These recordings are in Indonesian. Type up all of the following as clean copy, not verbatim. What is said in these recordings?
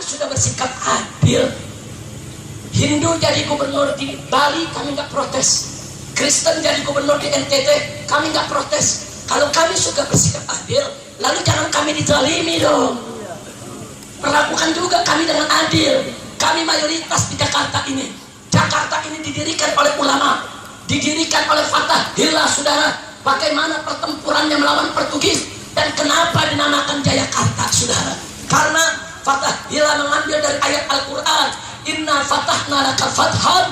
sudah bersikap adil. Hindu jadi gubernur di Bali, kami nggak protes. Kristen jadi gubernur di NTT, kami nggak protes. Kalau kami suka bersikap adil, lalu jangan kami dizalimi dong. Perlakukan juga kami dengan adil. Kami mayoritas di Jakarta ini. Jakarta ini didirikan oleh ulama, didirikan oleh Fatah Hila, saudara. Bagaimana pertempurannya melawan Portugis dan kenapa dinamakan Jayakarta, saudara? Karena Fatah Hila mengambil dari ayat Al-Quran, Inna fatahna laka fathan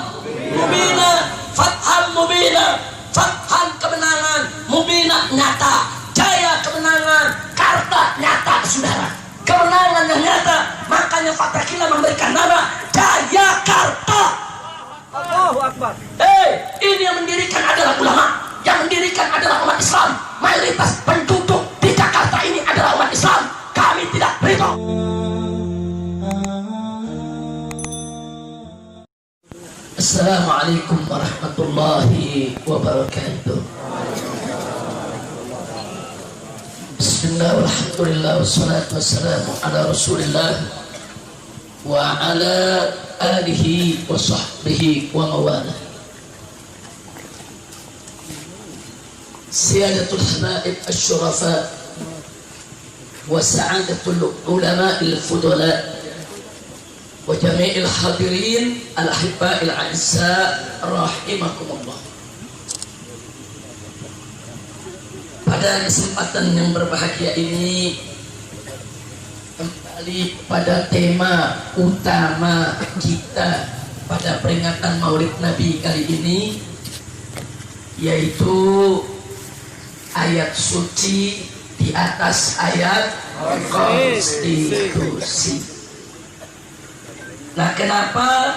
mubina, fathan mubina, fathan kemenangan, mubina nyata, jaya kemenangan, karta nyata, saudara. Kemenangan yang nyata, makanya Fatah Hila memberikan nama Jayakarta. Allahu Akbar. Ini yang mendirikan adalah ulama, yang mendirikan adalah umat Islam. Mayoritas penduduk di Jakarta ini adalah umat Islam. Kami tidak ridho. Assalamualaikum warahmatullahi wabarakatuh. Bismillah, alhamdulillah, wassalatu wassalamu ala rasulillah wa ala alihi wa sahbihi wa mawalah. Siyadatul habaib asy-syurafa wa sa'adatul ulama al-fudala wa jami'il hadirin al-ahibba'il a'izza rahimakumullah. Pada kesempatan yang berbahagia ini, kembali pada tema utama kita pada peringatan Maulid Nabi kali ini, yaitu ayat suci di atas ayat konstitusi. Nah, kenapa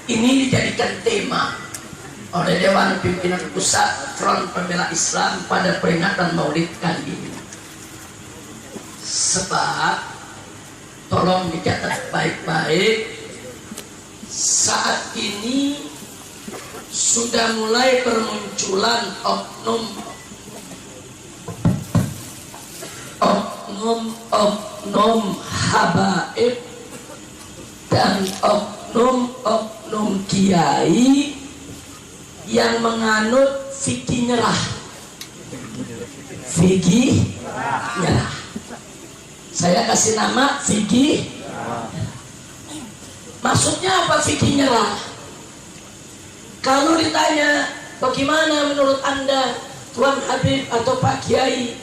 ini dijadikan tema oleh Dewan Pimpinan Pusat Front Pembela Islam pada peringatan Maulid kali ini? Sebab, tolong dicatat baik-baik, saat ini sudah mulai bermunculan oknum habaib dan oknum kiai yang menganut fikih nyerah. Fikih nyerah. Saya kasih nama fikih. Maksudnya apa fikih nyerah? Kalau ditanya bagaimana menurut Anda Tuan Habib atau Pak Kiai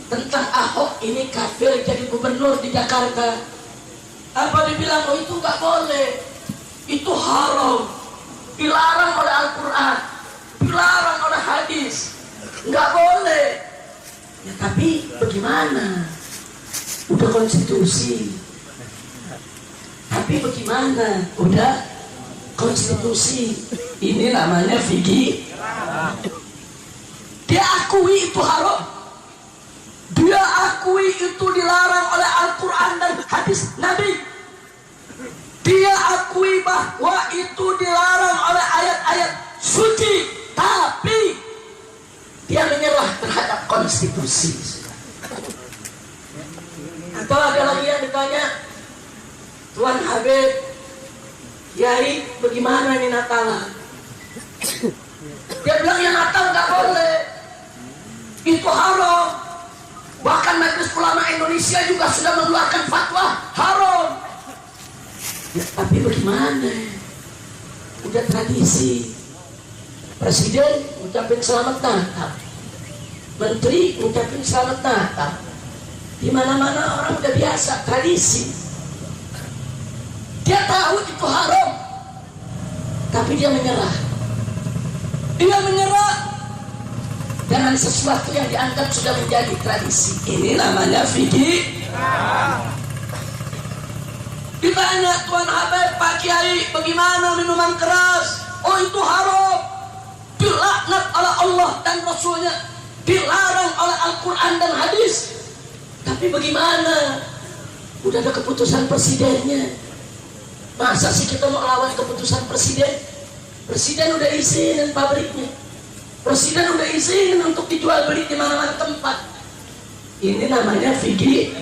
tentang Ahok ini kafir jadi gubernur di Jakarta, apa dibilang? Oh, itu nggak boleh, itu haram, dilarang oleh Al-Quran, dilarang oleh hadis, nggak boleh. Ya tapi bagaimana? Udah konstitusi. Tapi bagaimana? Udah konstitusi. Ini namanya fikih. Dia akui itu haram, dia akui itu dilarang oleh Al-Quran dan hadis Nabi. Dia akui bahwa itu dilarang oleh ayat-ayat suci, tapi dia menyerah terhadap konstitusi. Atau ada lagi yang ditanya, Tuan Habib, Kiai, bagaimana ini Natalan? Dia bilang ya Natal nggak boleh, itu haram. Bahkan Majelis Ulama Indonesia juga sudah mengeluarkan fatwa haram. Ya, tapi bagaimana? Udah tradisi. Presiden ucapin selamat Natal, Menteri ucapin selamat Natal. Di mana-mana orang udah biasa, tradisi. Dia tahu itu haram, tapi dia menyerah. Dia menyerah dengan sesuatu yang dianggap sudah menjadi tradisi. Ini namanya fikih. Ditanya Tuan Habib, Pak Kiai, bagaimana minuman keras? Oh, itu haram, dilaknat oleh Allah dan Rasulnya, dilarang oleh Al-Quran dan hadis. Tapi bagaimana? Udah ada keputusan presidennya. Masa sih kita mau lawan keputusan presiden? Presiden udah izinin pabriknya, presiden udah izinin untuk dijual beli di mana-mana tempat. Ini namanya fikih.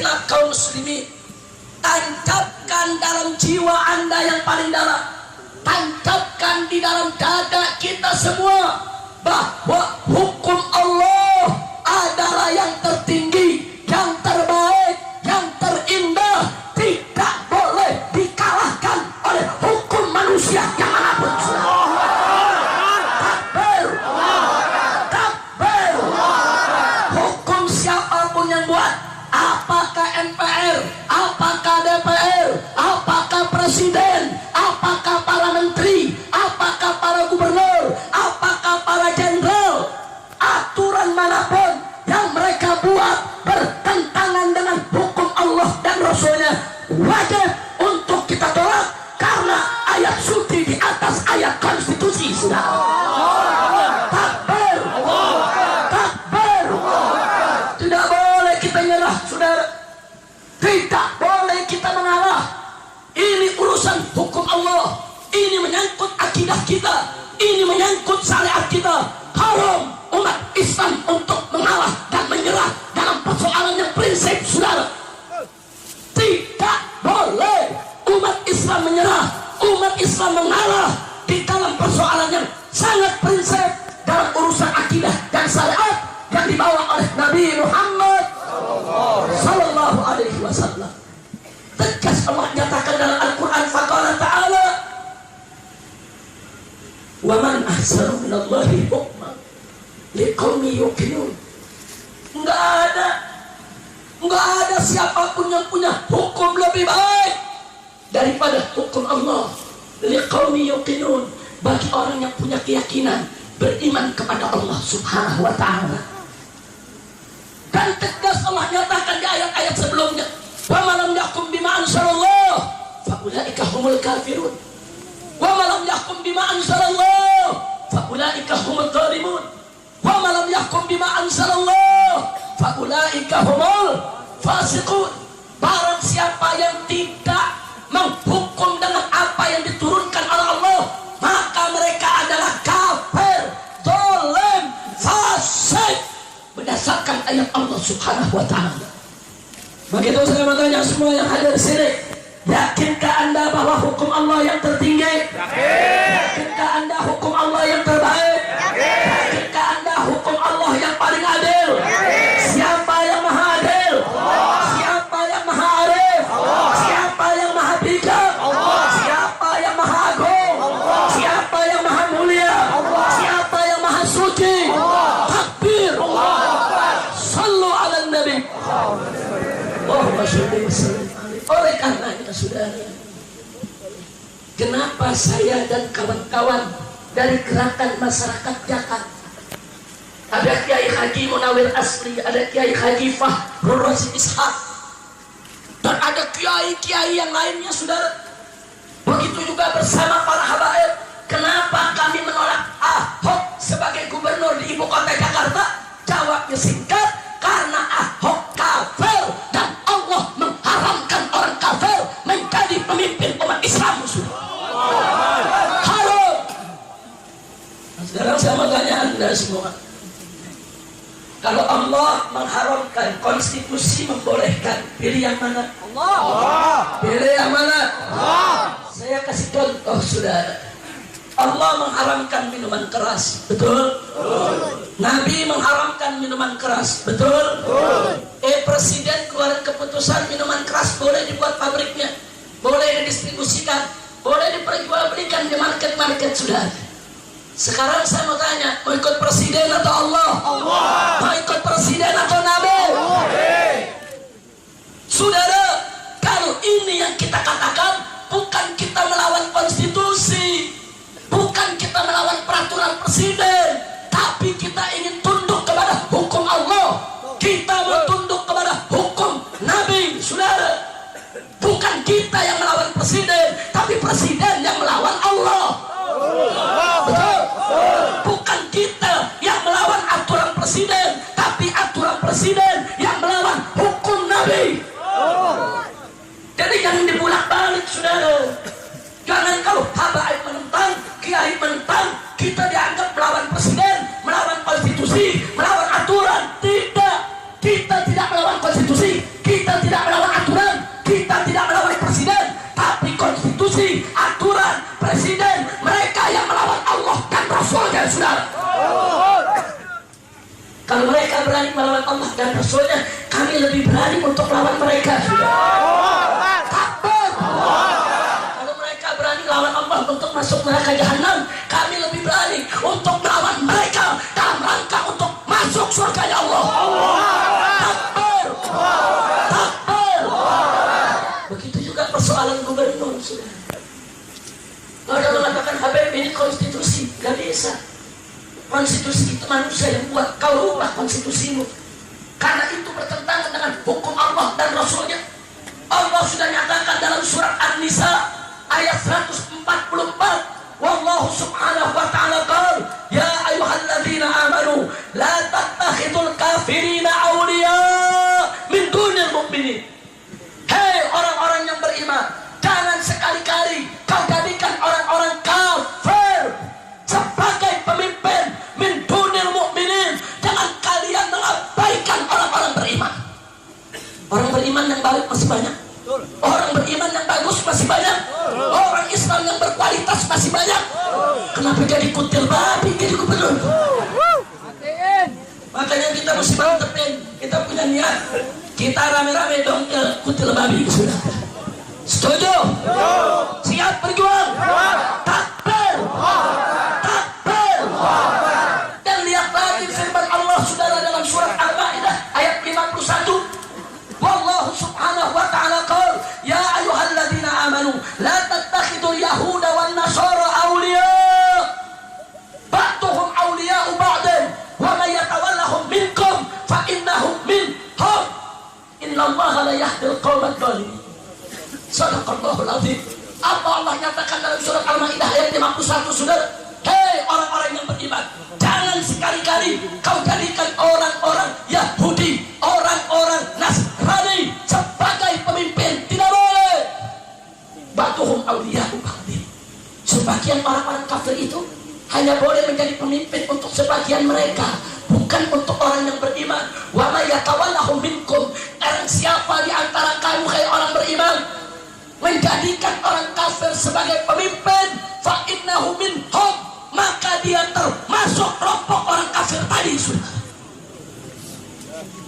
segenap kaum muslimin, tancapkan dalam jiwa Anda yang paling dalam, tancapkan di dalam dada kita semua bahwa hukum Allah adalah yang tertinggi, yang terbaik, yang terindah, tidak boleh dikalahkan oleh hukum manusia yang manapun. Takbir, takbir. Hukum siapapun yang buat, apakah MPR, apakah DPR, apakah presiden, apakah para menteri, apakah para gubernur, apakah para jenderal, aturan manapun yang mereka buat bertentangan dengan hukum Allah dan Rasulnya, wajib untuk kita tolak karena ayat suci di atas ayat konstitusi. Sudah. Takbir, takbir. Tidak boleh kita nyerah, saudara. Tidak boleh kita mengalah. Ini urusan hukum Allah. Ini menyangkut akidah kita. Ini menyangkut syariat kita. Haram umat Islam untuk mengalah dan menyerah dalam persoalan yang prinsip, saudara. Tidak boleh umat Islam menyerah, umat Islam mengalah di dalam persoalan yang sangat prinsip dalam urusan akidah dan syariat yang dibawa oleh Nabi Muhammad sallallahu alaihi wasallam. Tegas Allah nyatakan dalam Al-Quran, faqala ta'ala, wa man ahsanu minallahi hukman liqaumin yuqinun. Enggak ada siapapun yang punya hukum lebih baik daripada hukum Allah. Liqaumin yuqinun, bagi orang yang punya keyakinan, beriman kepada Allah Subhanahu wa ta'ala. Dan tegas Allah nyatakan di ayat-ayat sebelumnya, wa man lam yahkum bima anzalallah fa ulaika humul kafirun, wa man lam yahkum bima anzalallah fa ulaika humul zalimun, wa man lam yahkum bima anzalallah fa ulaika humul fasiqun. Barang siapa yang tidak menghukum dengan apa yang diturunkan oleh Allah, maka mereka adalah kafir, zalim, fasik berdasarkan ayat Allah Subhanahu wa ta'ala. Begitu saya mau tanya semua yang hadir di sini, yakinkah Anda bahwa hukum Allah yang tertinggi? Yakinkah Anda hukum Allah yang terbaik? Yakinkah Anda hukum Allah yang paling adil? Siapa yang maha adil? Siapa yang maha arif? Siapa yang maha bijak? Siapa yang maha agung? Siapa yang maha mulia? Siapa yang maha suci? Takbir, sallu ala nabi. Allahumma sholli wa sallim alaihi. Oleh karenanya, saudara, kenapa saya dan kawan-kawan dari gerakan masyarakat Jakarta, ada Kiai Haji Munawir Asri, ada Kiai Haji Fahrul Rasyid Ishaq, dan ada kiai-kiai yang lainnya, saudara, begitu juga bersama para habaib, kenapa kami menolak Ahok sebagai gubernur di ibu kota Jakarta? Jawabnya singkat, karena Ahok kafir dan Allah mengharamkan orang kafir menjadi pemimpin umat Islam. Haram. Nah, sekarang saya mau tanya Anda semua, kalau Allah mengharamkan, konstitusi membolehkan, pilih yang mana? Allah. Pilih yang mana? Allah. Saya kasih contoh, saudara. Allah mengharamkan minuman keras, betul? Nabi mengharamkan minuman keras, betul? Presiden keluarin keputusan minuman keras boleh dibuat pabriknya, boleh didistribusikan, boleh diperjualbelikan di market-market, sudah. Sekarang saya mau tanya, mau ikut presiden atau Allah? Allah. Mau ikut presiden atau Nabi? Allah. Saudara, kalau ini yang kita katakan, bukan kita melawan konstitusi, bukan kita melawan peraturan presiden, tapi kita ingin tunduk kepada hukum Allah. Kita mau tunduk kepada hukum Nabi, saudara. Bukan kita yang melawan presiden, tapi presiden yang melawan Allah. Betul? Bukan kita yang melawan aturan presiden, tapi aturan presiden yang melawan hukum Nabi. Jadi jangan dibulak-balik, saudara. Jangan kalau habaib menentang, kiai menentang, kita dianggap melawan presiden, melawan konstitusi, melawan aturan. Tidak, kita tidak melawan konstitusi, kita tidak saudara. Kalau mereka berani melawan Allah dan Rasulnya, kami lebih berani untuk lawan mereka, saudara. Takbir. Kalau mereka berani lawan Allah untuk masuk neraka jahanam, kami lebih berani untuk melawan mereka dalam rangka untuk masuk surga ya Allah. Takbir. Takbir. Begitu juga persoalan gubernur, saudara. Kalau mengatakan Habib ini konstitusi, gak bisa. Konstitusi itu manusia yang buat, kau rubah konstitusimu. Karena itu bertentangan dengan hukum Allah dan Rasulnya. Allah sudah nyatakan dalam surat An-Nisa ayat 144. Wallahu subhanahu wa ta'ala qala, ya ayyuhalladzina amanu la tattakhidul kafirina awliya min dunil mu'minin. Hei orang-orang yang beriman, jangan sekali-kali kau jadikan orang-orang kafir sebagai pemimpin min dunil mu'minin. Jangan kalian mengabaikan orang-orang beriman. Orang beriman yang baik masih banyak. Orang beriman yang bagus masih banyak. Orang Islam yang berkualitas masih banyak. Kenapa jadi kutil babi jadi gubernur? Makanya kita mesti mantepin. Kita punya niat. Kita rame-rame dong ke kutil babi, sudah. Setuju? Siap berjuang? Takbir. Takbir. Dan lihat lagi firman Allah saudara dalam surat Al-Maidah ayat 51. Wallahu subhanahu wa ta'ala qala, ya ayyuhalladzina amanu la tattakhidul yahuda wan nasara awliya ba'duhum awliya'u ba'din wa may yatawallahum minkum fa innahum minhum innallaha la yahdil qaumadh dhalimin. Sadaqallahul azim. Apa Allah nyatakan dalam surat Al-Maidah ayat 51, saudara? Hei orang-orang yang beriman, jangan sekali-kali kau jadikan orang-orang Yahudi, orang-orang Nasrani sebagai pemimpin. Tidak boleh. Ba'duhum awliya'u ba'din. Sebagian orang-orang kafir itu hanya boleh menjadi pemimpin untuk sebagian mereka, bukan untuk orang yang beriman. Wa may yatawallahum minkum. Dan siapa di antara kamu hai orang beriman menjadikan orang kafir sebagai pemimpin, fa innahu minhum, maka dia termasuk kelompok orang kafir tadi, saudara.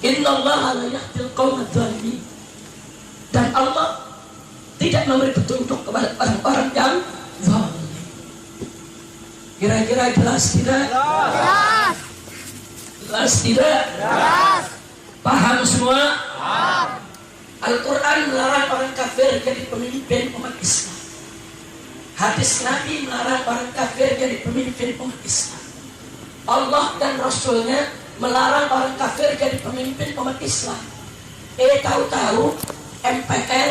Innallaha la yahdil qaumadh dhalimin. Dan Allah tidak memberi petunjuk kepada orang-orang yang zalim. Kira-kira jelas tidak? Jelas. Jelas tidak? Jelas. Paham semua? Paham. Al-Quran melarang orang kafir jadi pemimpin umat Islam. Hadis Nabi melarang orang kafir jadi pemimpin umat Islam. Allah dan Rasulnya melarang orang kafir jadi pemimpin umat Islam. Tahu-tahu MPR,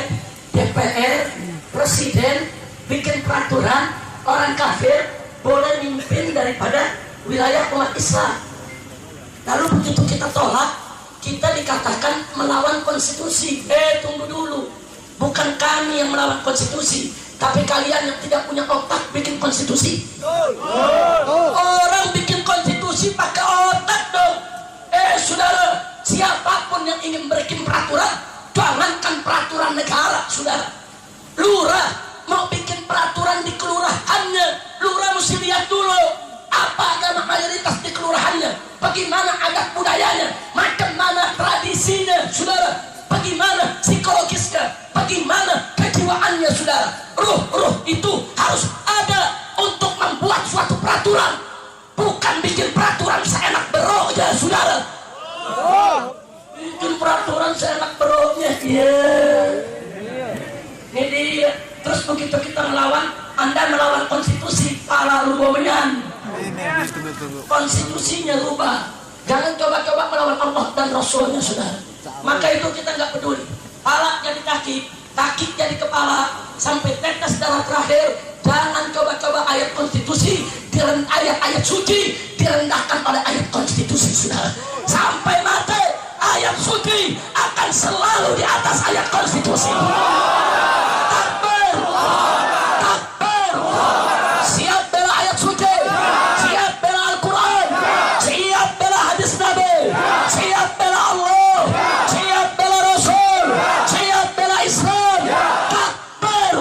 DPR, Presiden bikin peraturan orang kafir boleh mimpin daripada wilayah umat Islam. Lalu begitu kita tolak, kita dikatakan melawan konstitusi. Tunggu dulu. Bukan kami yang melawan konstitusi, tapi kalian yang tidak punya otak bikin konstitusi. Orang bikin konstitusi pakai otak dong. Saudara, siapapun yang ingin bikin peraturan, jangankan peraturan negara, saudara. Lurah mau bikin peraturan di kelurahannya, lurah mesti lihat dulu apa agama mayoritas di kelurahannya, bagaimana adat budayanya, macam mana tradisinya, saudara, bagaimana psikologisnya, bagaimana kejiwaannya, saudara. Ruh itu harus ada untuk membuat suatu peraturan, bukan bikin peraturan seenak beroknya, saudara. Bikin peraturan seenak beroknya, ini dia. Terus begitu kita melawan, Anda melawan konstitusi, para lubomenyan. Konstitusinya rubah. Jangan coba-coba melawan Allah dan Rasulnya, saudara. Maka itu kita nggak peduli. Kepala jadi kaki, kaki jadi kepala, sampai tetes darah terakhir. Jangan coba-coba ayat konstitusi, ayat-ayat suci direndahkan oleh ayat konstitusi, saudara. Sampai mati, ayat suci akan selalu di atas ayat konstitusi. Takbir, takbir. Siap bela ayat suci, siap bela Al-Quran, siap bela hadis Nabi, siap bela Allah, siap bela Rasul, siap bela Islam. Takbir.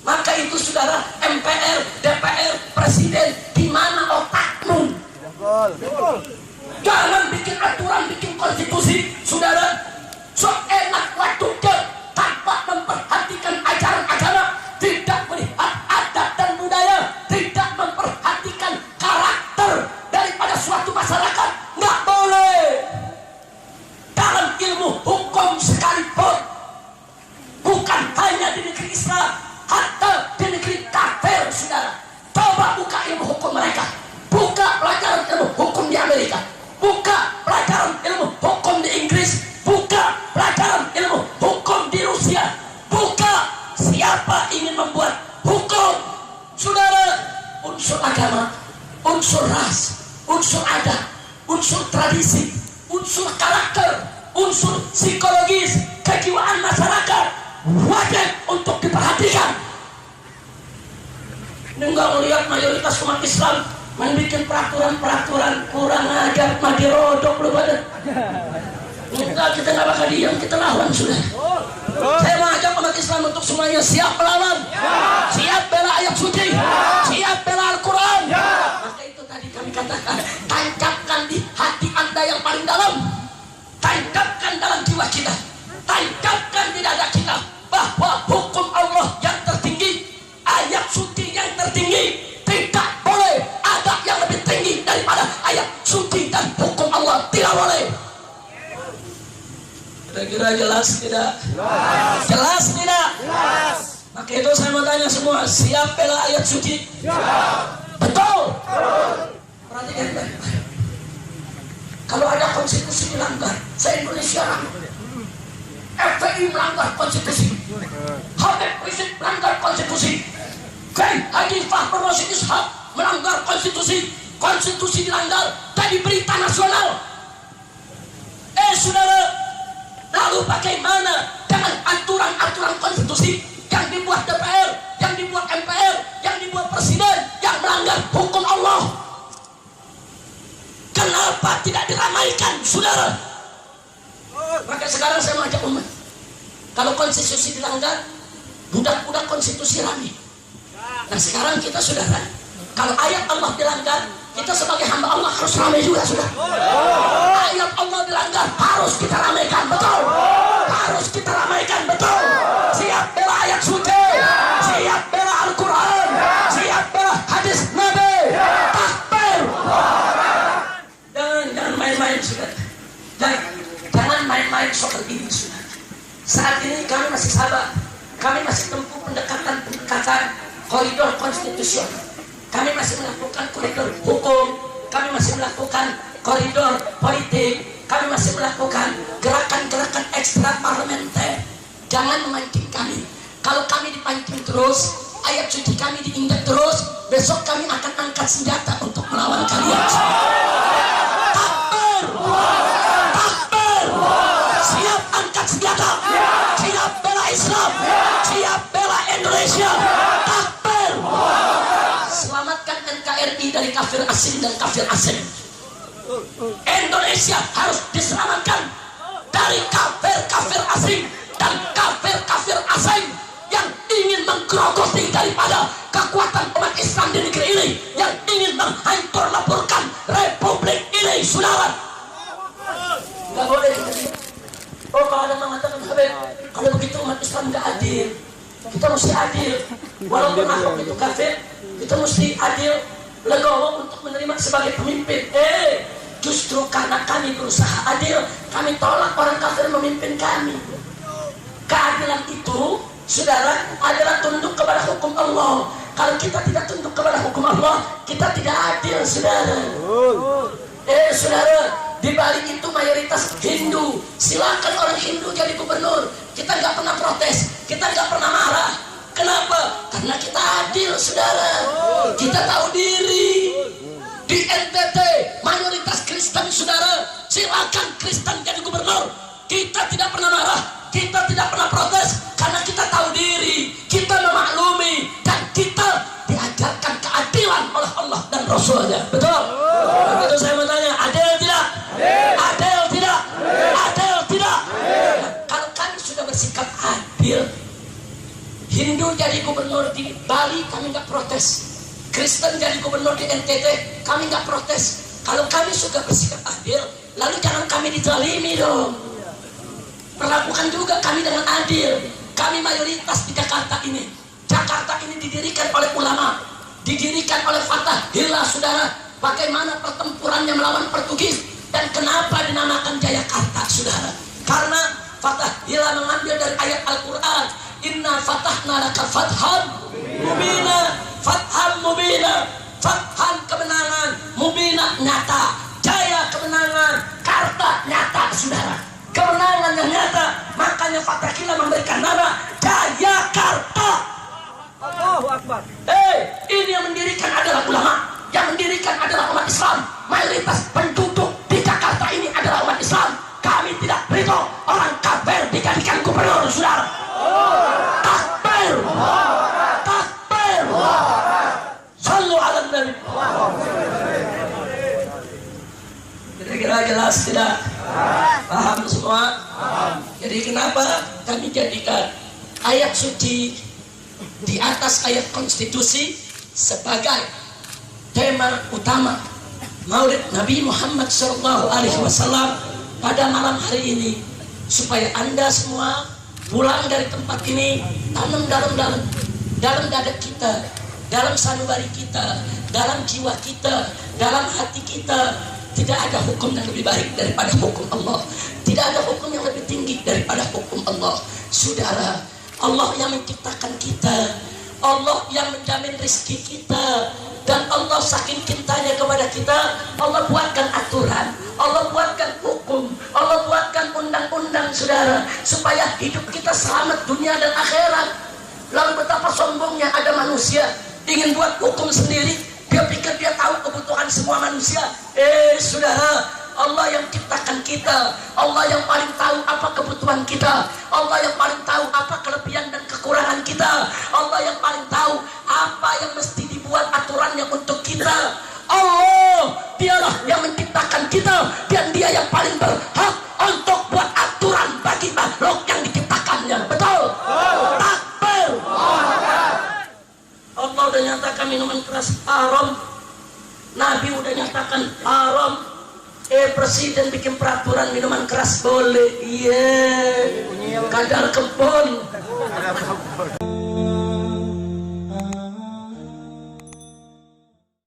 Maka itu saudara, MPR, DPR, Presiden, Betul. Jangan bikin aturan, bikin konstitusi, saudara. So enak waktu ke tanpa memperhatikan ajaran agama, tidak melihat adat dan budaya, tidak memperhatikan karakter daripada suatu masyarakat. Nggak boleh. Dalam ilmu hukum sekalipun, bukan hanya di negeri Islam, hatta di negeri kafir, saudara. Coba buka ilmu hukum mereka, buka pelajaran ilmu hukum di Amerika, buka pelajaran ilmu hukum di Inggris, buka pelajaran ilmu hukum di Rusia, buka. Siapa ingin membuat hukum, saudara, unsur agama, unsur ras, unsur adat, unsur tradisi, unsur karakter, unsur psikologis, kejiwaan masyarakat wajib untuk diperhatikan. Enggak melihat mayoritas umat Islam membuat peraturan-peraturan kurang ajar, mati rodok lu pada. Enggak, kita nggak bakal diam, kita lawan sudah. Saya mengajak umat Islam untuk semuanya siap melawan, siap bela ayat suci, siap bela Al-Quran. Maka itu tadi kami katakan, tancapkan di hati Anda yang paling dalam, tancapkan dalam jiwa kita, tancapkan di dada kita bahwa hukum Allah yang tertinggi, ayat suci yang tertinggi. Tidak boleh ada yang lebih tinggi daripada ayat suci dan hukum Allah. Tidak boleh. Kira-kira jelas tidak? Jelas tidak? Maka itu saya mau tanya semua, siap bela ayat suci? Betul. Perhatikan baik-baik. Kalau ada konstitusi dilanggar, se-Indonesia FPI melanggar konstitusi, Habib Rizik melanggar konstitusi, Kiai Haji Fahdur Rasyid Ishaq melanggar konstitusi, konstitusi dilanggar, jadi berita nasional. Saudara, lalu bagaimana dengan aturan-aturan konstitusi yang dibuat DPR, yang dibuat MPR, yang dibuat Presiden, yang melanggar hukum Allah? Kenapa tidak diramaikan, saudara? Maka sekarang saya mengajak umat, kalau konstitusi dilanggar, budak-budak konstitusi ramai. Nah sekarang kita saudara, kalau ayat Allah dilanggar, kita sebagai hamba Allah harus ramai juga, sudah. Ayat Allah dilanggar, harus kita ramaikan, betul. Harus kita ramaikan, betul. Siap bela ayat suci, siap bela Al-Quran, siap bela hadis Nabi. Takbir. Jangan main-main, sudah. Jangan main-main soal ini, sudah. Saat ini kami masih sabar, kami masih tempuh pendekatan koridor konstitusional. Kami masih melakukan koridor hukum, kami masih melakukan koridor politik, kami masih melakukan gerakan-gerakan ekstra parlementer. Jangan memancing kami. Kalau kami dipancing terus, ayat suci kami diinjak terus, besok kami akan angkat senjata untuk melawan kalian. Takbir! Takbir! Siap angkat senjata, siap bela Islam, siap bela Indonesia. Takbir! Selamatkan NKRI dari kafir asing dan kafir asing. Indonesia harus diselamatkan dari kafir-kafir asing dan kafir-kafir asing yang ingin menggerogoti daripada kekuatan umat Islam di negeri ini, yang ingin menghancur-leburkan republik ini, saudara. Nggak boleh begitu. Oh, kalau ada mengatakan, Habib, kalau begitu umat Islam nggak adil. Kita mesti adil. Walaupun Ahok itu kafir, kita mesti adil, legowo untuk menerima sebagai pemimpin. Justru karena kami berusaha adil, kami tolak orang kafir memimpin kami. Keadilan itu, saudara, adalah tunduk kepada hukum Allah. Kalau kita tidak tunduk kepada hukum Allah, kita tidak adil, saudara. Saudara, di balik itu mayoritas Hindu. Silakan orang Hindu jadi gubernur. Kita nggak pernah protes, kita nggak pernah marah. Kenapa? Karena kita adil, saudara. Kita tahu diri. Di NTT mayoritas Kristen, saudara. Silakan Kristen jadi gubernur. Kita tidak pernah marah, kita tidak pernah protes, karena kita tahu diri, kita memaklumi, dan kita diajarkan keadilan oleh Allah dan Rasulnya. Betul? Begitu saya mau tanya, adil tidak? Adil tidak? Adil tidak? Nah, kalau kami sudah bersikap adil, Hindu jadi gubernur di Bali, kami nggak protes. Kristen jadi gubernur di NTT, kami nggak protes. Kalau kami suka bersikap adil, lalu jangan kami dizalimi dong. Perlakukan juga kami dengan adil. Kami mayoritas di Jakarta ini. Jakarta ini didirikan oleh ulama, didirikan oleh Fathahillah, saudara. Bagaimana pertempurannya melawan Portugis dan kenapa dinamakan Jayakarta, saudara? Karena Fathahillah mengambil dari ayat Al-Quran, Inna fatahna laka fathan mubina, fathan mubina, fathan kemenangan, mubina nyata, jaya kemenangan, karta nyata, saudara. Kemenangan yang nyata, makanya Fathahillah memberikan nama Jayakarta. Allahu Akbar. Ini yang mendirikan adalah ulama, yang mendirikan adalah umat Islam. Mayoritas penduduk di Jakarta ini adalah umat Islam. Kami tidak ridho orang kafir dijadikan gubernur, saudara. Takbir, takbir, sallu ala nabi. Kira-kira jelas tidak? Paham semua? Jadi kenapa kami jadikan ayat suci di atas ayat konstitusi sebagai tema utama Maulid Nabi Muhammad SAW pada malam hari ini, supaya Anda semua pulang dari tempat ini tanam dalam dada kita, dalam sanubari kita, dalam jiwa kita, dalam hati kita. Tidak ada hukum yang lebih baik daripada hukum Allah. Tidak ada hukum yang lebih tinggi daripada hukum Allah. Saudara, Allah yang menciptakan kita, Allah yang menjamin rezeki kita, dan Allah saking cintanya kepada kita, Allah buatkan aturan, Allah buatkan hukum, Allah buatkan undang-undang, saudara, supaya hidup kita selamat dunia dan akhirat. Lalu betapa sombongnya ada manusia ingin buat hukum sendiri. Dia pikir dia tahu kebutuhan semua manusia. Saudara, Allah yang ciptakan kita, Allah yang paling tahu apa kebutuhan kita, Allah yang paling tahu apa kelebihan dan kekurangan kita, Allah yang paling tahu apa yang mesti dibuat aturannya untuk kita. Allah, dialah yang menciptakan kita, dan dia yang paling berhak untuk buat aturan bagi makhluk yang diciptakannya. Betul? Takbir. Allah udah nyatakan minuman keras haram, Nabi udah nyatakan haram, presiden bikin peraturan minuman keras boleh. Kadal kebun.